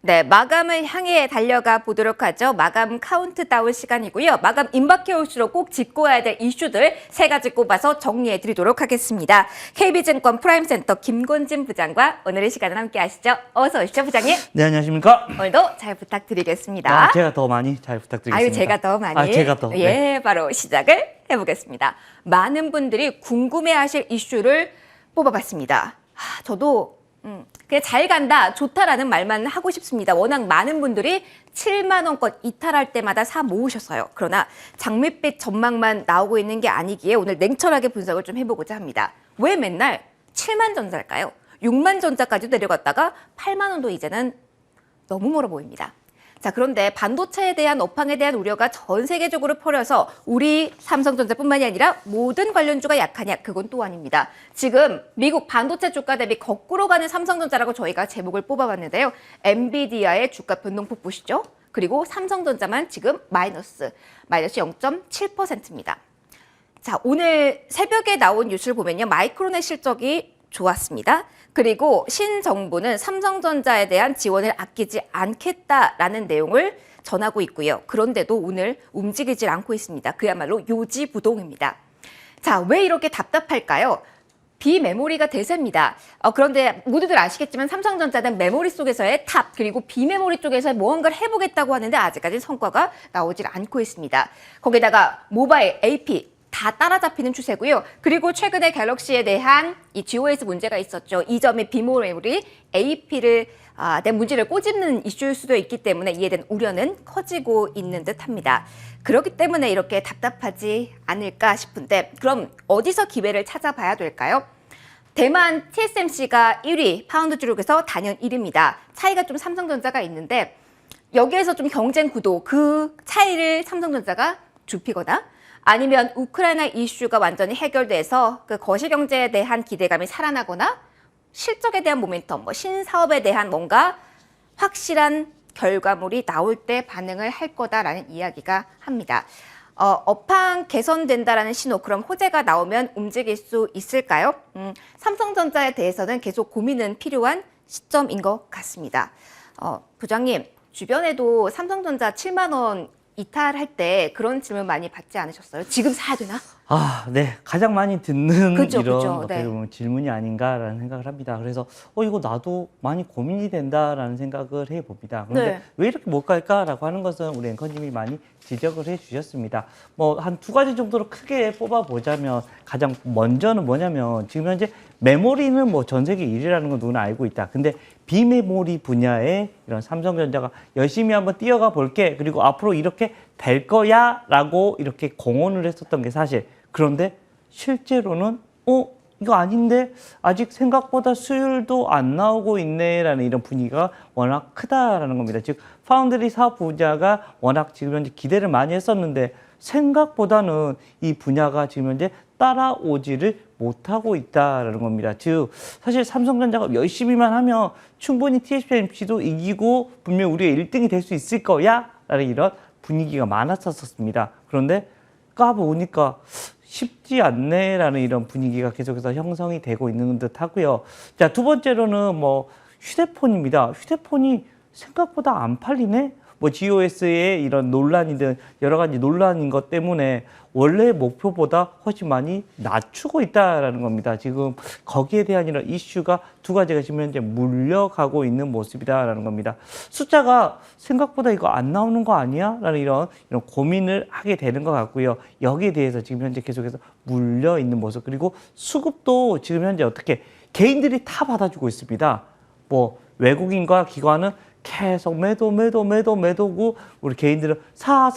네, 마감을 향해 달려가 보도록 하죠. 마감 카운트다운 시간이고요. 마감 임박해 올수록 꼭 짚고 와야 될 이슈들 세 가지 꼽아서 정리해 드리도록 하겠습니다. KB증권 프라임센터 김곤진 부장과 오늘의 시간을 함께 하시죠. 어서 오시죠, 부장님. 네, 안녕하십니까? 오늘도 잘 부탁드리겠습니다. 제가 더 많이 잘 부탁드리겠습니다. 아유, 제가 더 많이. 제가 더. 예, 네. 바로 시작을 해보겠습니다. 많은 분들이 궁금해하실 이슈를 뽑아봤습니다. 저도 그냥 잘 간다, 좋다라는 말만 하고 싶습니다. 워낙 많은 분들이 7만 원권 이탈할 때마다 사 모으셨어요. 그러나 장밋빛 전망만 나오고 있는 게 아니기에 오늘 냉철하게 분석을 좀 해보고자 합니다. 왜 맨날 7만 전자일까요? 6만 전자까지 내려갔다가 8만 원도 이제는 너무 멀어 보입니다. 자, 그런데 반도체에 대한 업황에 대한 우려가 전 세계적으로 퍼져서 우리 삼성전자뿐만이 아니라 모든 관련주가 약하냐? 그건 또 아닙니다. 지금 미국 반도체 주가 대비 거꾸로 가는 삼성전자라고 저희가 제목을 뽑아봤는데요. 엔비디아의 주가 변동폭 보시죠. 그리고 삼성전자만 지금 마이너스 0.7%입니다. 자, 오늘 새벽에 나온 뉴스를 보면요. 마이크론의 실적이 좋았습니다. 그리고 신정부는 삼성전자에 대한 지원을 아끼지 않겠다라는 내용을 전하고 있고요. 그런데도 오늘 움직이질 않고 있습니다. 그야말로 요지부동입니다. 자, 왜 이렇게 답답할까요? 비메모리가 대세입니다. 그런데 모두들 아시겠지만 삼성전자는 메모리 속에서의 탑, 그리고 비메모리 쪽에서 무언가를 해보겠다고 하는데 아직까지 성과가 나오질 않고 있습니다. 거기다가 모바일, AP, 다 따라잡히는 추세고요. 그리고 최근에 갤럭시에 대한 이 GOS 문제가 있었죠. 이 점이 비메모리 AP를 낸 문제를 꼬집는 이슈일 수도 있기 때문에 이에 대한 우려는 커지고 있는 듯합니다. 그렇기 때문에 이렇게 답답하지 않을까 싶은데 그럼 어디서 기회를 찾아봐야 될까요? 대만 TSMC가 1위, 파운드 주력에서 단연 1위입니다. 차이가 좀 삼성전자가 있는데 여기에서 좀 경쟁 구도, 그 차이를 삼성전자가 좁히거나 아니면 우크라이나 이슈가 완전히 해결돼서 그 거시경제에 대한 기대감이 살아나거나 실적에 대한 모멘텀, 신사업에 대한 뭔가 확실한 결과물이 나올 때 반응을 할 거다라는 이야기가 합니다. 업황 개선된다라는 신호, 그럼 호재가 나오면 움직일 수 있을까요? 삼성전자에 대해서는 계속 고민은 필요한 시점인 것 같습니다. 부장님, 주변에도 삼성전자 7만 원 이탈할 때 그런 질문 많이 받지 않으셨어요? 지금 사야 되나? 네. 가장 많이 듣는 그죠, 이런 그죠. 어떻게 보면 질문이 아닌가라는 생각을 합니다. 그래서 이거 나도 많이 고민이 된다라는 생각을 해봅니다. 그런데 네. 왜 이렇게 못 갈까라고 하는 것은 우리 앵커님이 많이 지적을 해주셨습니다. 한 두 가지 정도로 크게 뽑아보자면 가장 먼저는 뭐냐면 지금 현재 메모리는 전 세계 1위라는 건 누구나 알고 있다. 근데 비메모리 분야에 이런 삼성전자가 열심히 한번 뛰어가 볼게. 그리고 앞으로 이렇게 될 거야 라고 이렇게 공언을 했었던 게 사실. 그런데 실제로는 이거 아닌데 아직 생각보다 수율도 안 나오고 있네 라는 이런 분위기가 워낙 크다라는 겁니다. 즉 파운드리 사업 분야가 워낙 지금 현재 기대를 많이 했었는데 생각보다는 이 분야가 지금 현재 따라오지를 못하고 있다라는 겁니다. 즉 사실 삼성전자가 열심히만 하면 충분히 TSMC도 이기고 분명 우리가 1등이 될 수 있을 거야 라는 이런 분위기가 많았었습니다. 그런데 까보니까 쉽지 않네라는 이런 분위기가 계속해서 형성이 되고 있는 듯 하고요. 자, 두 번째로는 휴대폰입니다. 휴대폰이 생각보다 안 팔리네? GOS의 이런 논란이든 여러 가지 논란인 것 때문에 원래 목표보다 훨씬 많이 낮추고 있다라는 겁니다. 지금 거기에 대한 이런 이슈가 두 가지가 지금 현재 물려가고 있는 모습이다라는 겁니다. 숫자가 생각보다 이거 안 나오는 거 아니야? 라는 이런 고민을 하게 되는 것 같고요. 여기에 대해서 지금 현재 계속해서 물려 있는 모습. 그리고 수급도 지금 현재 어떻게 개인들이 다 받아주고 있습니다. 외국인과 기관은 계속 매도고 우리 개인들은 사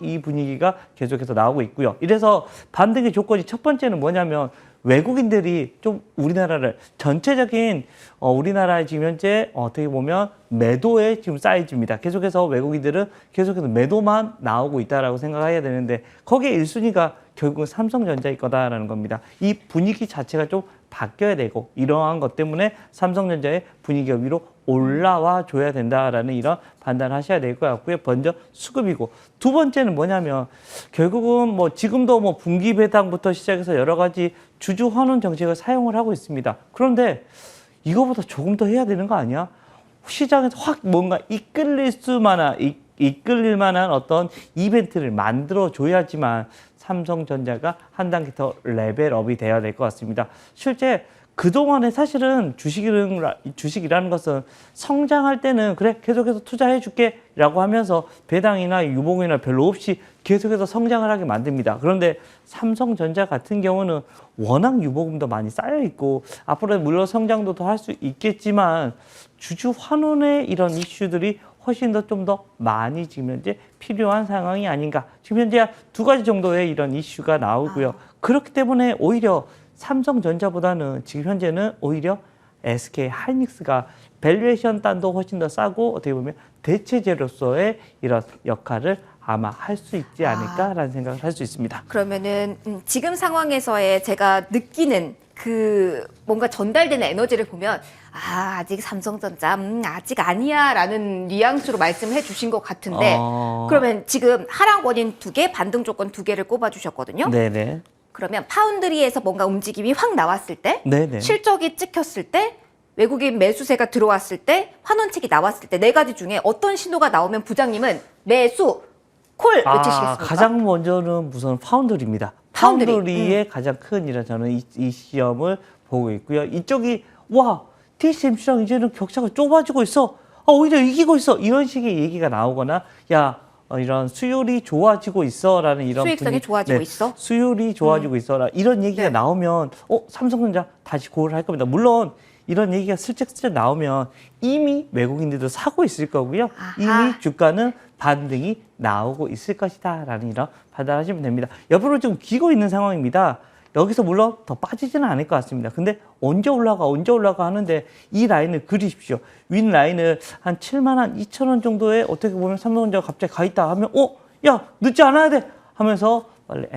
이 분위기가 계속해서 나오고 있고요. 이래서 반등의 조건이 첫 번째는 뭐냐면 외국인들이 좀 우리나라를 전체적인 우리나라의 지금 현재 어떻게 보면 매도의 지금 사이즈입니다. 계속해서 외국인들은 계속해서 매도만 나오고 있다라고 생각해야 되는데 거기에 1순위가 결국은 삼성전자일 거다라는 겁니다. 이 분위기 자체가 좀 바뀌어야 되고 이러한 것 때문에 삼성전자의 분위기가 위로 올라와 줘야 된다라는 이런 판단을 하셔야 될 것 같고요. 먼저 수급이고 두 번째는 뭐냐면 결국은 지금도 분기 배당부터 시작해서 여러 가지 주주 환원 정책을 사용을 하고 있습니다. 그런데 이거보다 조금 더 해야 되는 거 아니야? 시장에서 확 뭔가 이끌릴 만한 어떤 이벤트를 만들어 줘야지만 삼성전자가 한 단계 더 레벨업이 돼야 될 것 같습니다. 실제 그동안에 사실은 주식이라는 것은 성장할 때는 그래 계속해서 투자해 줄게 라고 하면서 배당이나 유봉이나 별로 없이 계속해서 성장을 하게 만듭니다. 그런데 삼성전자 같은 경우는 워낙 유보금도 많이 쌓여 있고 앞으로 물론 성장도 더 할 수 있겠지만 주주 환원의 이런 이슈들이 훨씬 더 좀 더 많이 지금 현재 필요한 상황이 아닌가. 지금 현재 두 가지 정도의 이런 이슈가 나오고요. 그렇기 때문에 오히려 삼성전자보다는 지금 현재는 오히려 SK 하이닉스가 밸류에이션 단도 훨씬 더 싸고 어떻게 보면 대체제로서의 이런 역할을 아마 할 수 있지 않을까라는 생각을 할 수 있습니다. 그러면은 지금 상황에서의 제가 느끼는 그 뭔가 전달되는 에너지를 보면 아직 삼성전자 아직 아니야라는 뉘앙스로 말씀해 주신 것 같은데 그러면 지금 하락 원인 2개, 반등 조건 2개를 꼽아 주셨거든요. 네네. 그러면 파운드리에서 뭔가 움직임이 확 나왔을 때, 네네. 실적이 찍혔을 때, 외국인 매수세가 들어왔을 때, 환원책이 나왔을 때 4가지 중에 어떤 신호가 나오면 부장님은 매수, 콜 외치시겠습니까? 가장 먼저는 우선 파운드리입니다. 파운드리의 가장 큰 일은 저는 이 시험을 보고 있고요. 이쪽이 TSMC랑 이제는 격차가 좁아지고 있어. 오히려 이기고 있어. 이런 식의 얘기가 나오거나 이런 수율이 좋아지고 있어라는 이런 수익성이 좋아지고 있어? 수율이 좋아지고 있어라 이런 얘기가 나오면 삼성전자 다시 고를 할 겁니다. 물론 이런 얘기가 슬쩍슬쩍 나오면 이미 외국인들도 사고 있을 거고요. 이미 주가는 반등이 나오고 있을 것이다라는 이런 판단하시면 됩니다. 옆으로 지금 기고 있는 상황입니다. 여기서 물론 더 빠지지는 않을 것 같습니다. 근데 언제 올라가 하는데 이 라인을 그리십시오. 윗 라인을 한 72,000원 정도에 어떻게 보면 삼성전자가 갑자기 가 있다 하면 야 늦지 않아야 돼 하면서 빨리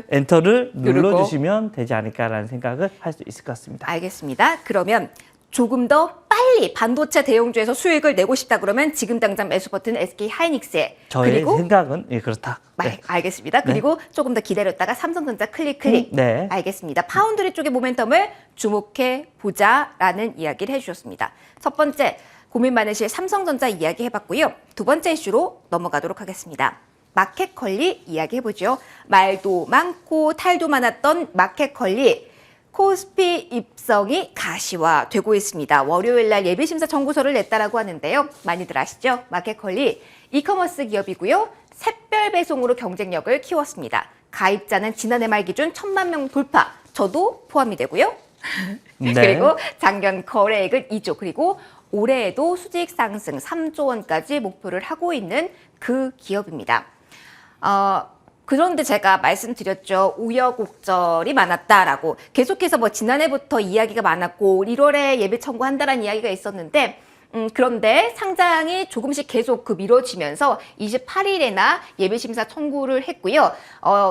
엔터를 눌러주시면 되지 않을까라는 생각을 할 수 있을 것 같습니다. 알겠습니다. 그러면 조금 더 빨리 반도체 대형주에서 수익을 내고 싶다 그러면 지금 당장 매수 버튼 SK 하이닉스에 저의 생각은 그렇다. 네. 알겠습니다. 그리고 조금 더 기다렸다가 삼성전자 클릭. 네. 알겠습니다. 파운드리 쪽의 모멘텀을 주목해 보자라는 이야기를 해주셨습니다. 첫 번째 고민 많으실 삼성전자 이야기 해봤고요. 두 번째 이슈로 넘어가도록 하겠습니다. 마켓컬리 이야기 해보죠. 말도 많고 탈도 많았던 마켓컬리. 코스피 입성이 가시화되고 있습니다. 월요일 날 예비심사 청구서를 냈다라고 하는데요. 많이들 아시죠? 마켓컬리 이커머스 기업이고요. 샛별 배송으로 경쟁력을 키웠습니다. 가입자는 지난해 말 기준 1,000만 명 돌파. 저도 포함이 되고요. 네. 그리고 작년 거래액은 2조. 그리고 올해에도 수직 상승 3조 원까지 목표를 하고 있는 그 기업입니다. 그런데 제가 말씀드렸죠. 우여곡절이 많았다라고. 계속해서 지난해부터 이야기가 많았고 1월에 예비 청구한다라는 이야기가 있었는데 그런데 상장이 조금씩 계속 미뤄지면서 28일에나 예비심사 청구를 했고요.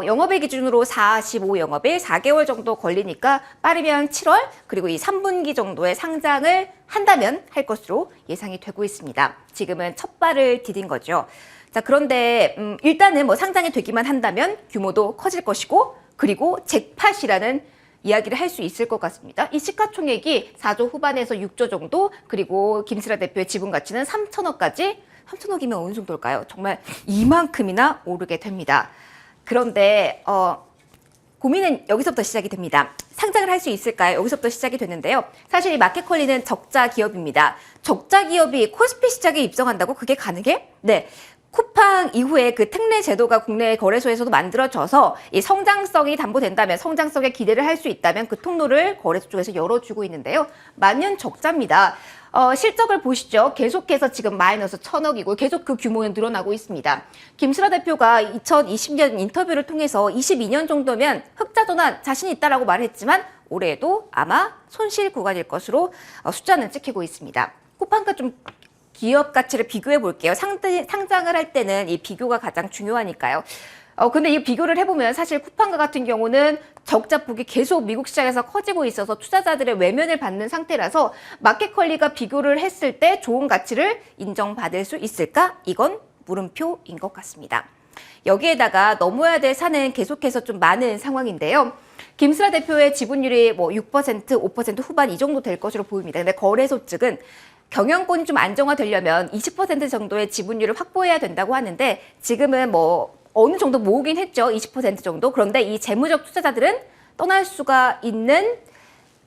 영업일 기준으로 45영업일, 4개월 정도 걸리니까 빠르면 7월 그리고 이 3분기 정도에 상장을 한다면 할 것으로 예상이 되고 있습니다. 지금은 첫 발을 디딘 거죠. 자, 그런데 일단은 상장이 되기만 한다면 규모도 커질 것이고 그리고 잭팟이라는 이야기를 할 수 있을 것 같습니다. 이 시가총액이 4조 후반에서 6조 정도 그리고 김슬아 대표의 지분 가치는 3천억까지 3천억이면 어느 정도일까요? 정말 이만큼이나 오르게 됩니다. 그런데 고민은 여기서부터 시작이 됩니다. 상장을 할 수 있을까요? 여기서부터 시작이 되는데요. 사실 이 마켓컬리는 적자 기업입니다. 적자 기업이 코스피 시장에 입성한다고 그게 가능해? 네. 쿠팡 이후에 그 특례 제도가 국내 거래소에서도 만들어져서 이 성장성이 담보된다면 성장성에 기대를 할 수 있다면 그 통로를 거래소 쪽에서 열어주고 있는데요. 만년 적자입니다. 실적을 보시죠. 계속해서 지금 마이너스 1,000억이고 계속 그 규모는 늘어나고 있습니다. 김슬아 대표가 2020년 인터뷰를 통해서 22년 정도면 흑자 전환 자신 있다라고 말했지만 올해에도 아마 손실 구간일 것으로 숫자는 찍히고 있습니다. 쿠팡과 좀 기업 가치를 비교해 볼게요. 상장을 할 때는 이 비교가 가장 중요하니까요. 근데 이 비교를 해보면 사실 쿠팡과 같은 경우는 적자 폭이 계속 미국 시장에서 커지고 있어서 투자자들의 외면을 받는 상태라서 마켓컬리가 비교를 했을 때 좋은 가치를 인정받을 수 있을까? 이건 물음표인 것 같습니다. 여기에다가 넘어야 될 산은 계속해서 좀 많은 상황인데요. 김슬아 대표의 지분율이 6%, 5% 후반 이 정도 될 것으로 보입니다. 근데 거래소 측은 경영권이 좀 안정화되려면 20% 정도의 지분율을 확보해야 된다고 하는데 지금은 뭐 어느 정도 모으긴 했죠. 20% 정도. 그런데 이 재무적 투자자들은 떠날 수가 있는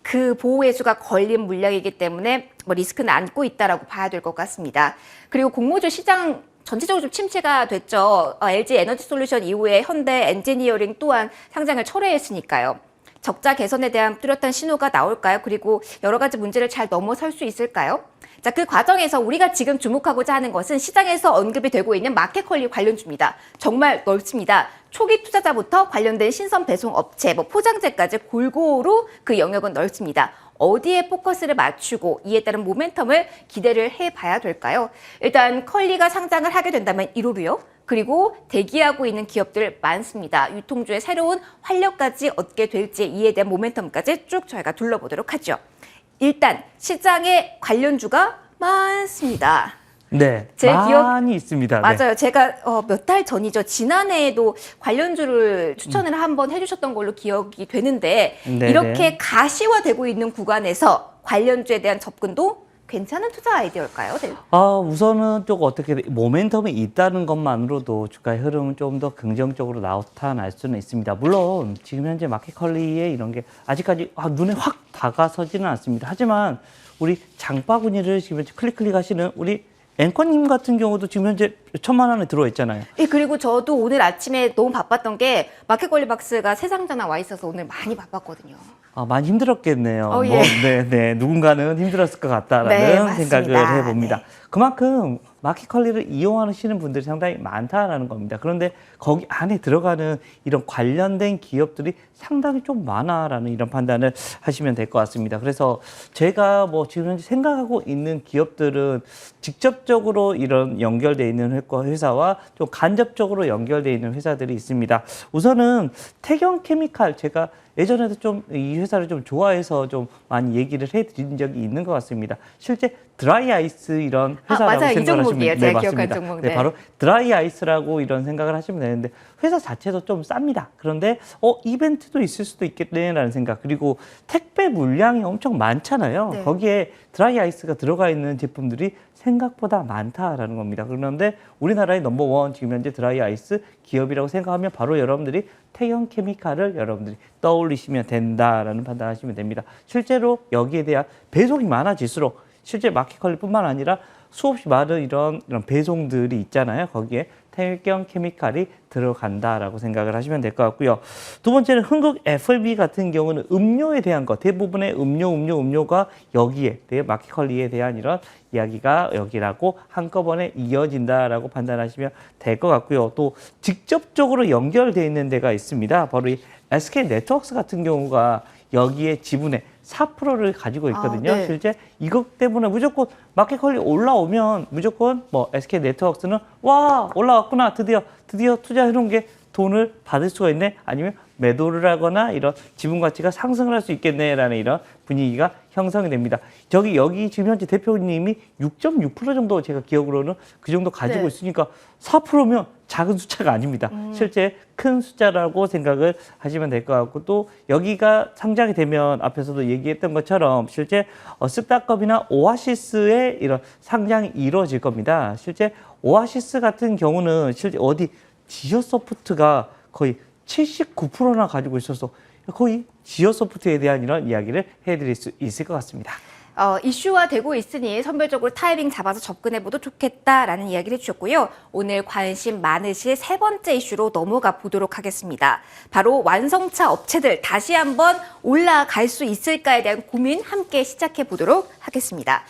그 보호해수가 걸린 물량이기 때문에 뭐 리스크는 안고 있다라고 봐야 될 것 같습니다. 그리고 공모주 시장 전체적으로 좀 침체가 됐죠. LG 에너지솔루션 이후에 현대 엔지니어링 또한 상장을 철회했으니까요. 적자 개선에 대한 뚜렷한 신호가 나올까요? 그리고 여러 가지 문제를 잘 넘어설 수 있을까요? 자, 그 과정에서 우리가 지금 주목하고자 하는 것은 시장에서 언급이 되고 있는 마켓컬리 관련주입니다. 정말 넓습니다. 초기 투자자부터 관련된 신선 배송 업체, 뭐 포장재까지 골고루 그 영역은 넓습니다. 어디에 포커스를 맞추고 이에 따른 모멘텀을 기대를 해봐야 될까요? 일단 컬리가 상장을 하게 된다면 1호로요. 그리고 대기하고 있는 기업들 많습니다. 유통주의 새로운 활력까지 얻게 될지 이에 대한 모멘텀까지 쭉 저희가 둘러보도록 하죠. 일단 시장에 관련주가 많습니다. 네, 제 많이 있습니다. 맞아요. 제가 몇 달 전이죠. 지난해에도 관련주를 추천을 한번 해주셨던 걸로 기억이 되는데 네네. 이렇게 가시화되고 있는 구간에서 관련주에 대한 접근도 괜찮은 투자 아이디어일까요? 네. 우선은 좀 어떻게 모멘텀이 있다는 것만으로도 주가의 흐름은 좀 더 긍정적으로 나타날 수는 있습니다. 물론 지금 현재 마켓컬리의 이런 게 아직까지 눈에 확 다가서지는 않습니다. 하지만 우리 장바구니를 지금 현재 클릭 하시는 우리 앵커님 같은 경우도 지금 현재 1,000만 원에 들어와 있잖아요. 예, 그리고 저도 오늘 아침에 너무 바빴던 게 마켓컬리 박스가 세 상자나 와 있어서 오늘 많이 바빴거든요. 많이 힘들었겠네요. 예. 네, 누군가는 힘들었을 것 같다라는 네, 생각을 맞습니다. 해봅니다. 네. 그만큼 마켓컬리를 이용하시는 분들이 상당히 많다라는 겁니다. 그런데 거기 안에 들어가는 이런 관련된 기업들이 상당히 좀 많아라는 이런 판단을 하시면 될 것 같습니다. 그래서 제가 뭐 지금 현재 생각하고 있는 기업들은 직접적으로 이런 연결되어 있는 회사와 좀 간접적으로 연결되어 있는 회사들이 있습니다. 우선은 태경케미칼, 제가 예전에도 좀 이 회사를 좀 좋아해서 좀 많이 얘기를 해드린 적이 있는 것 같습니다. 실제 드라이 아이스 이런 회사라고 맞아요. 이 생각을 종목이에요. 하시면 제가 맞습니다. 기억한 종목. 네, 네. 바로 드라이 아이스라고 이런 생각을 하시면 되는데 회사 자체도 좀 쌉니다. 그런데 이벤트도 있을 수도 있겠네라는 생각. 그리고 택배 물량이 엄청 많잖아요. 네. 거기에 드라이 아이스가 들어가 있는 제품들이 생각보다 많다라는 겁니다. 그런데 우리나라의 넘버원 지금 현재 드라이 아이스 기업이라고 생각하면 바로 여러분들이 태경케미칼을 여러분들이 떠올리시면 된다라는 판단하시면 됩니다. 실제로 여기에 대한 배송이 많아질수록 실제 마켓컬리뿐만 아니라 수없이 많은 이런 배송들이 있잖아요. 거기에 태경케미칼이 들어간다라고 생각을 하시면 될 것 같고요. 두 번째는 흥국 FLB 같은 경우는 음료에 대한 것, 대부분의 음료가 여기에 마켓컬리에 대한 이런 이야기가 여기라고 한꺼번에 이어진다라고 판단하시면 될 것 같고요. 또 직접적으로 연결되어 있는 데가 있습니다. 바로 이 SK네트워크스 같은 경우가 여기에 지분의 4%를 가지고 있거든요. 네. 실제 이것 때문에 무조건 마켓컬리 올라오면 무조건 뭐 SK네트워크스는 와 올라왔구나 드디어 투자해놓은 게 돈을 받을 수가 있네, 아니면 매도를 하거나 이런 지분 가치가 상승을 할 수 있겠네라는 이런 분위기가 형성이 됩니다. 여기 지금 현재 대표님이 6.6% 정도 제가 기억으로는 그 정도 가지고 네. 있으니까 4%면 작은 숫자가 아닙니다. 실제 큰 숫자라고 생각을 하시면 될 것 같고, 또 여기가 상장이 되면 앞에서도 얘기했던 것처럼 실제 쓱닷컴이나 오아시스의 이런 상장이 이루어질 겁니다. 실제 오아시스 같은 경우는 실제 지어소프트가 거의 79%나 가지고 있어서 거의 지어소프트에 대한 이런 이야기를 해드릴 수 있을 것 같습니다. 이슈화 되고 있으니 선별적으로 타이밍 잡아서 접근해봐도 좋겠다라는 이야기를 해주셨고요. 오늘 관심 많으실 세 번째 이슈로 넘어가 보도록 하겠습니다. 바로 완성차 업체들 다시 한번 올라갈 수 있을까에 대한 고민 함께 시작해 보도록 하겠습니다.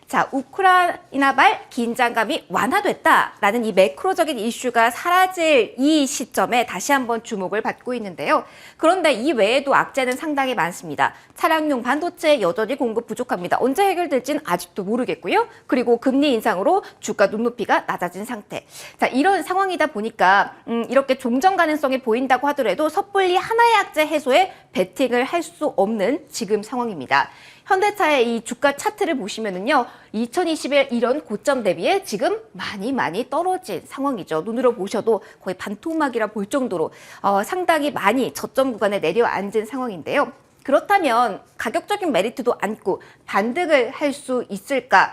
자, 우크라이나발 긴장감이 완화됐다라는 이 매크로적인 이슈가 사라질 이 시점에 다시 한번 주목을 받고 있는데요. 그런데 이 외에도 악재는 상당히 많습니다. 차량용 반도체 여전히 공급 부족합니다. 언제 해결될지는 아직도 모르겠고요. 그리고 금리 인상으로 주가 눈높이가 낮아진 상태. 자, 이런 상황이다 보니까 이렇게 종전 가능성이 보인다고 하더라도 섣불리 하나의 악재 해소에 베팅을 할 수 없는 지금 상황입니다. 현대차의 이 주가 차트를 보시면은요, 2021 이런 고점 대비에 지금 많이 떨어진 상황이죠. 눈으로 보셔도 거의 반토막이라 볼 정도로 상당히 많이 저점 구간에 내려앉은 상황인데요. 그렇다면 가격적인 메리트도 안고 반등을 할 수 있을까?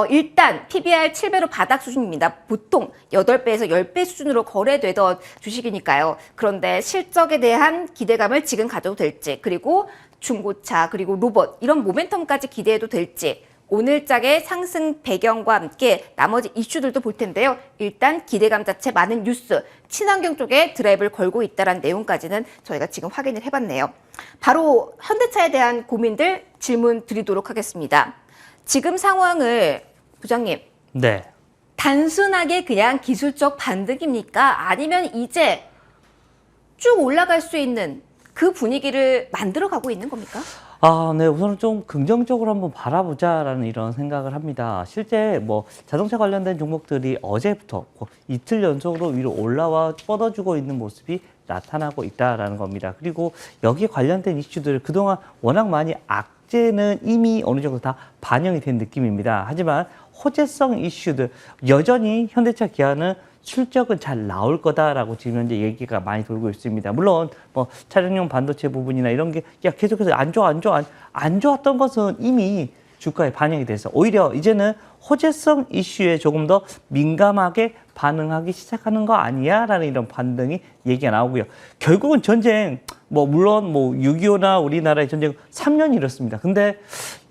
일단 PBR 7배로 바닥 수준입니다. 보통 8배에서 10배 수준으로 거래되던 주식이니까요. 그런데 실적에 대한 기대감을 지금 가져도 될지, 그리고 중고차, 그리고 로봇 이런 모멘텀까지 기대해도 될지, 오늘장의 상승 배경과 함께 나머지 이슈들도 볼 텐데요. 일단 기대감 자체 많은 뉴스, 친환경 쪽에 드라이브를 걸고 있다는 내용까지는 저희가 지금 확인을 해봤네요. 바로 현대차에 대한 고민들 질문 드리도록 하겠습니다. 지금 상황을 부장님, 네. 단순하게 그냥 기술적 반등입니까? 아니면 이제 쭉 올라갈 수 있는 그 분위기를 만들어가고 있는 겁니까? 네. 우선은 좀 긍정적으로 한번 바라보자라는 이런 생각을 합니다. 실제 뭐 자동차 관련된 종목들이 어제부터 이틀 연속으로 위로 올라와 뻗어주고 있는 모습이 나타나고 있다라는 겁니다. 그리고 여기에 관련된 이슈들 그동안 워낙 많이 악재는 이미 어느 정도 다 반영이 된 느낌입니다. 하지만 호재성 이슈들 여전히 현대차, 기아는 실적은 잘 나올 거다라고 지금 현재 얘기가 많이 돌고 있습니다. 물론 뭐 차량용 반도체 부분이나 이런 게 계속해서 안 좋았던 것은 이미 주가에 반영이 돼서 오히려 이제는 호재성 이슈에 조금 더 민감하게 반응하기 시작하는 거 아니야? 라는 이런 반등이 얘기가 나오고요. 결국은 전쟁, 물론 6.25나 우리나라의 전쟁 3년이 이렇습니다. 근데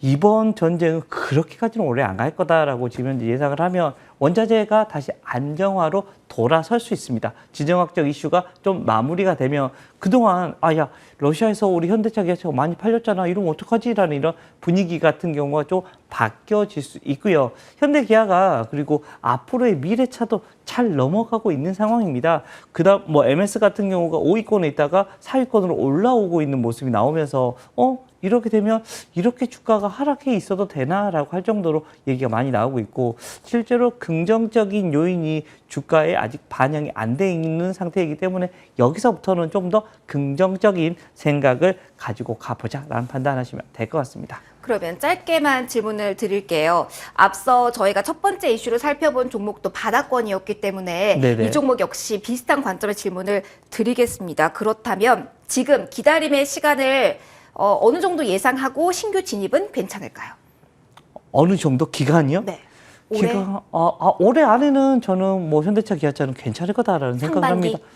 이번 전쟁은 그렇게까지는 오래 안 갈 거다라고 지금 현재 예상을 하면 원자재가 다시 안정화로 돌아설 수 있습니다. 지정학적 이슈가 좀 마무리가 되면 그동안 러시아에서 우리 현대차, 기아차가 많이 팔렸잖아. 이러면 어떡하지? 라는 이런 분위기 같은 경우가 좀 바뀌어질 수 있고요. 현대 기아가 그리고 앞으로의 미래차도 잘 넘어가고 있는 상황입니다. 그다음 MS 같은 경우가 5위권에 있다가 4위권으로 올라오고 있는 모습이 나오면서 이렇게 되면 이렇게 주가가 하락해 있어도 되나라고 할 정도로 얘기가 많이 나오고 있고, 실제로 긍정적인 요인이 주가에 아직 반영이 안 돼 있는 상태이기 때문에 여기서부터는 좀 더 긍정적인 생각을 가지고 가보자라는 판단하시면 될 것 같습니다. 그러면 짧게만 질문을 드릴게요. 앞서 저희가 첫 번째 이슈로 살펴본 종목도 바닥권이었기 때문에 네네. 이 종목 역시 비슷한 관점의 질문을 드리겠습니다. 그렇다면 지금 기다림의 시간을 어느 정도 예상하고 신규 진입은 괜찮을까요? 어느 정도 기간이요? 네. 올해 올해 안에는 저는 현대차, 기아차는 괜찮을 거다라는 생각을 상반기? 합니다.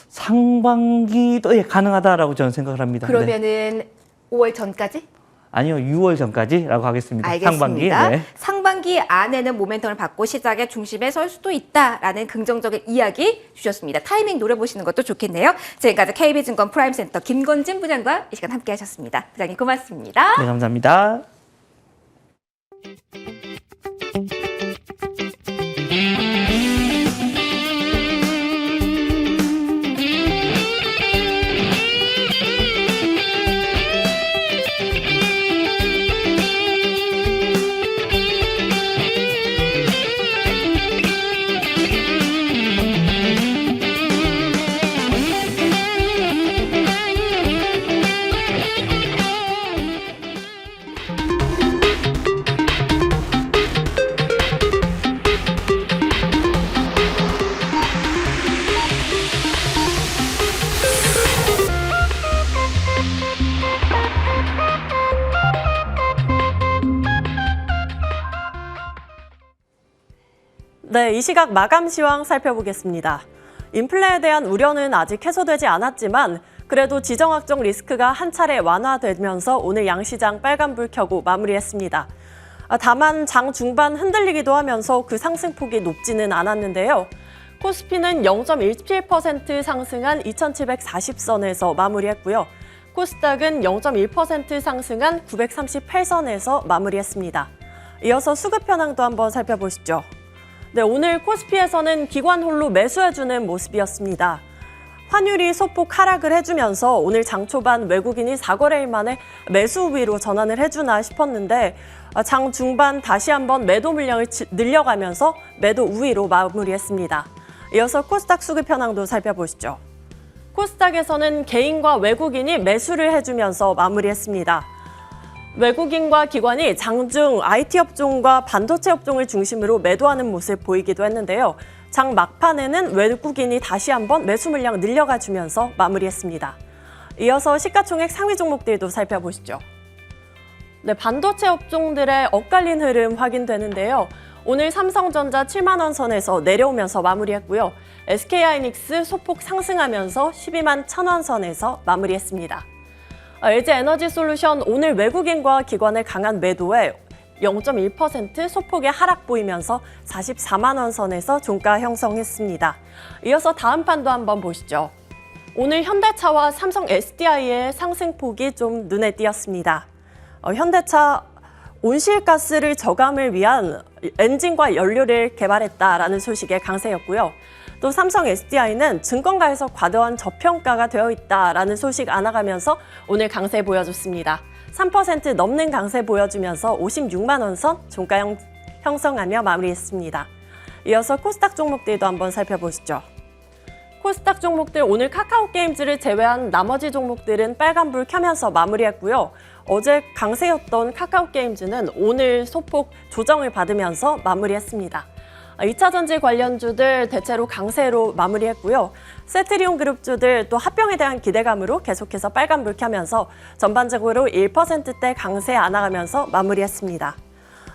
상반기도 가능하다라고 저는 생각을 합니다. 네. 그러면은 5월 전까지? 아니요, 6월 전까지라고 하겠습니다. 알겠습니다. 상반기. 네. 상반기 안에는 모멘텀을 받고 시작의 중심에 설 수도 있다라는 긍정적인 이야기 주셨습니다. 타이밍 노려보시는 것도 좋겠네요. 지금까지 KB증권 프라임센터 김건진 부장과 이 시간 함께 하셨습니다. 부장님 고맙습니다. 네, 감사합니다. 네, 이 시각 마감 시황 살펴보겠습니다. 인플레에 대한 우려는 아직 해소되지 않았지만 그래도 지정학적 리스크가 한 차례 완화되면서 오늘 양시장 빨간불 켜고 마무리했습니다. 다만 장 중반 흔들리기도 하면서 그 상승폭이 높지는 않았는데요. 코스피는 0.17% 상승한 2740선에서 마무리했고요. 코스닥은 0.1% 상승한 938선에서 마무리했습니다. 이어서 수급 현황도 한번 살펴보시죠. 네, 오늘 코스피에서는 기관 홀로 매수해주는 모습이었습니다. 환율이 소폭 하락을 해주면서 오늘 장 초반 외국인이 4거래일 만에 매수 우위로 전환을 해주나 싶었는데 장 중반 다시 한번 매도 물량을 늘려가면서 매도 우위로 마무리했습니다. 이어서 코스닥 수급 현황도 살펴보시죠. 코스닥에서는 개인과 외국인이 매수를 해주면서 마무리했습니다. 외국인과 기관이 장중 IT 업종과 반도체 업종을 중심으로 매도하는 모습 보이기도 했는데요. 장 막판에는 외국인이 다시 한번 매수 물량 늘려가 주면서 마무리했습니다. 이어서 시가총액 상위 종목들도 살펴보시죠. 네, 반도체 업종들의 엇갈린 흐름 확인되는데요. 오늘 삼성전자 7만 원 선에서 내려오면서 마무리했고요. SK하이닉스 소폭 상승하면서 12만 1,000원 선에서 마무리했습니다. LG에너지솔루션 오늘 외국인과 기관의 강한 매도에 0.1% 소폭의 하락 보이면서 44만 원 선에서 종가 형성했습니다. 이어서 다음 판도 한번 보시죠. 오늘 현대차와 삼성 SDI의 상승폭이 좀 눈에 띄었습니다. 현대차 온실가스를 저감을 위한 엔진과 연료를 개발했다라는 소식의 강세였고요. 또 삼성 SDI는 증권가에서 과도한 저평가가 되어 있다라는 소식 안아가면서 오늘 강세 보여줬습니다. 3% 넘는 강세 보여주면서 56만 원 선 종가 형성하며 마무리했습니다. 이어서 코스닥 종목들도 한번 살펴보시죠. 코스닥 종목들 오늘 카카오게임즈를 제외한 나머지 종목들은 빨간불 켜면서 마무리했고요. 어제 강세였던 카카오게임즈는 오늘 소폭 조정을 받으면서 마무리했습니다. 2차전지 관련주들 대체로 강세로 마무리했고요. 세트리온 그룹주들 또 합병에 대한 기대감으로 계속해서 빨간불 켜면서 전반적으로 1%대 강세 안아가면서 마무리했습니다.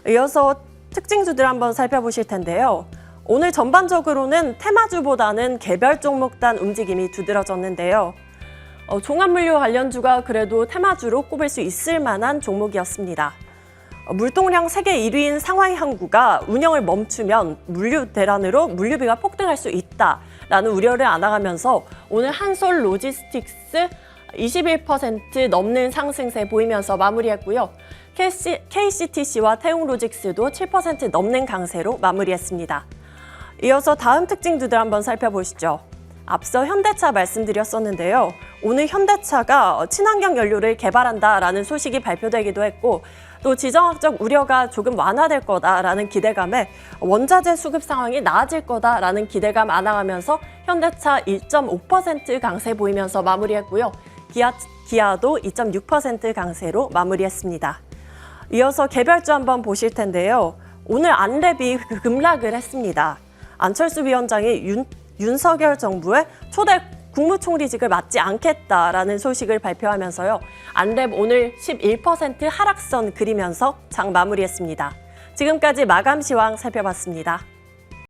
이어서 특징주들 한번 살펴보실 텐데요. 오늘 전반적으로는 테마주보다는 개별 종목단 움직임이 두드러졌는데요. 종합물류 관련주가 그래도 테마주로 꼽을 수 있을 만한 종목이었습니다. 물동량 세계 1위인 상하이항구가 운영을 멈추면 물류 대란으로 물류비가 폭등할 수 있다라는 우려를 안아가면서 오늘 한솔로지스틱스 21% 넘는 상승세 보이면서 마무리했고요. KCTC와 태웅로직스도 7% 넘는 강세로 마무리했습니다. 이어서 다음 특징주들 한번 살펴보시죠. 앞서 현대차 말씀드렸었는데요. 오늘 현대차가 친환경 연료를 개발한다라는 소식이 발표되기도 했고 또 지정학적 우려가 조금 완화될 거다라는 기대감에 원자재 수급 상황이 나아질 거다라는 기대감 안아가면서 현대차 1.5% 강세 보이면서 마무리했고요. 기아도 2.6% 강세로 마무리했습니다. 이어서 개별주 한번 보실 텐데요. 오늘 안랩이 급락을 했습니다. 안철수 위원장이 윤석열 정부의 초대 국무총리직을 맡지 않겠다라는 소식을 발표하면서요. 안랩 오늘 11% 하락선 그리면서 장 마무리했습니다. 지금까지 마감 시황 살펴봤습니다.